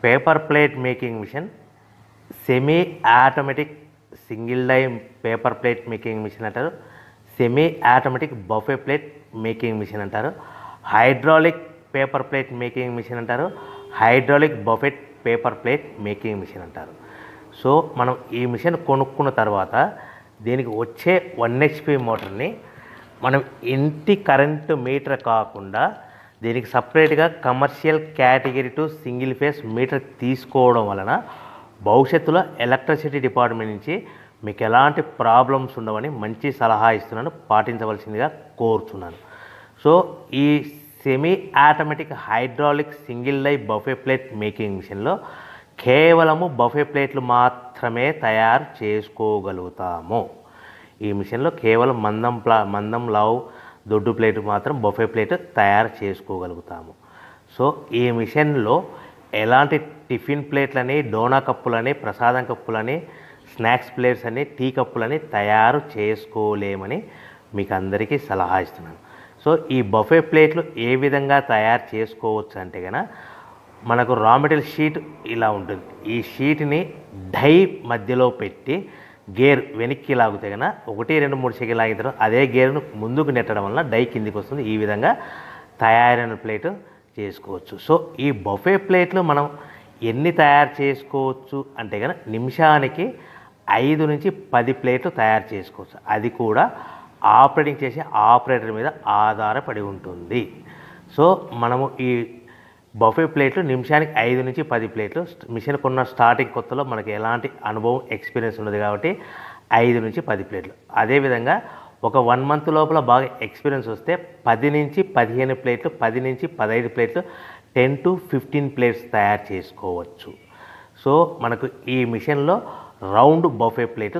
Paper plate making machine, semi automatic single die paper plate making machine అంటారు, semi automatic buffet plate making machine అంటారు, hydraulic paper plate making machine అంటారు, hydraulic buffet paper plate making machine అంటారు. So మనం ఈ machine కొనుక్కున్న తర్వాత దీనికి వచ్చే 1 HP మోటార్ని మనం ఇంటి కరెంటు మీటర్ కాకుండా దీనికి సపరేట్గా commercial category to single phase metre తీసుకోవడం వలన భవిష్యత్తులో ఎలక్ట్రిసిటీ డిపార్ట్మెంట్ నుంచి మీకు ఎలాంటి ప్రాబ్లమ్స్ ఉండవని మంచి సలహా ఇస్తున్నాను, పాటించవలసిందిగా కోరుతున్నాను. సో ఈ semi automatic hydraulic single die buffet plate making మిషన్లో కేవలము బఫే ప్లేట్లు మాత్రమే తయారు చేసుకోగలుగుతాము. ఈ మిషన్లో కేవలం మందం లావు దొడ్డు ప్లేట్ మాత్రం బఫే ప్లేట్ తయారు చేసుకోగలుగుతాము. సో ఈ మిషన్లో ఎలాంటి టిఫిన్ ప్లేట్లని, డోనా కప్పులని, ప్రసాదం కప్పులని, స్నాక్స్ ప్లేట్స్ అని, టీ కప్పులని తయారు చేసుకోలేమని మీకు అందరికీ సలహా ఇస్తున్నాను. సో ఈ బఫే ప్లేట్లు ఏ విధంగా తయారు చేసుకోవచ్చు అంటే కనుక మనకు రా మెటీరియల్ షీట్ ఇలా ఉంటుంది. ఈ షీట్ని డై మధ్యలో పెట్టి గేర్ వెనక్కి లాగితే కనుక 1, 2, 3 సెకండ్లు లాగిన తర్వాత అదే గేర్ను ముందుకు నెట్టడం వలన డై కిందికి వస్తుంది. ఈ విధంగా తయారైన ప్లేట్ చేసుకోవచ్చు. సో ఈ బఫే ప్లేట్లు మనం ఎన్ని తయారు చేసుకోవచ్చు అంటే కనుక నిమిషానికి 5 నుంచి 10 ప్లేట్లు తయారు చేసుకోవచ్చు. అది కూడా ఆపరేటింగ్ చేసే ఆపరేటర్ మీద ఆధారపడి ఉంటుంది. సో మనము ఈ బఫే ప్లేట్లు నిమిషానికి 5 నుంచి 10 ప్లేట్లు. మిషన్ కొన్న స్టార్టింగ్ కొత్తలో మనకి ఎలాంటి అనుభవం ఎక్స్పీరియన్స్ ఉండదు కాబట్టి 5 నుంచి 10 ప్లేట్లు. అదేవిధంగా ఒక 1 మంత్ లోపల బాగా ఎక్స్పీరియన్స్ వస్తే 10 నుంచి 15 ప్లేట్లు, 10 నుంచి 15 ప్లేట్లు, 10 to 15 ప్లేట్స్ తయారు చేసుకోవచ్చు. సో మనకు ఈ మిషన్లో రౌండ్ బఫే ప్లేట్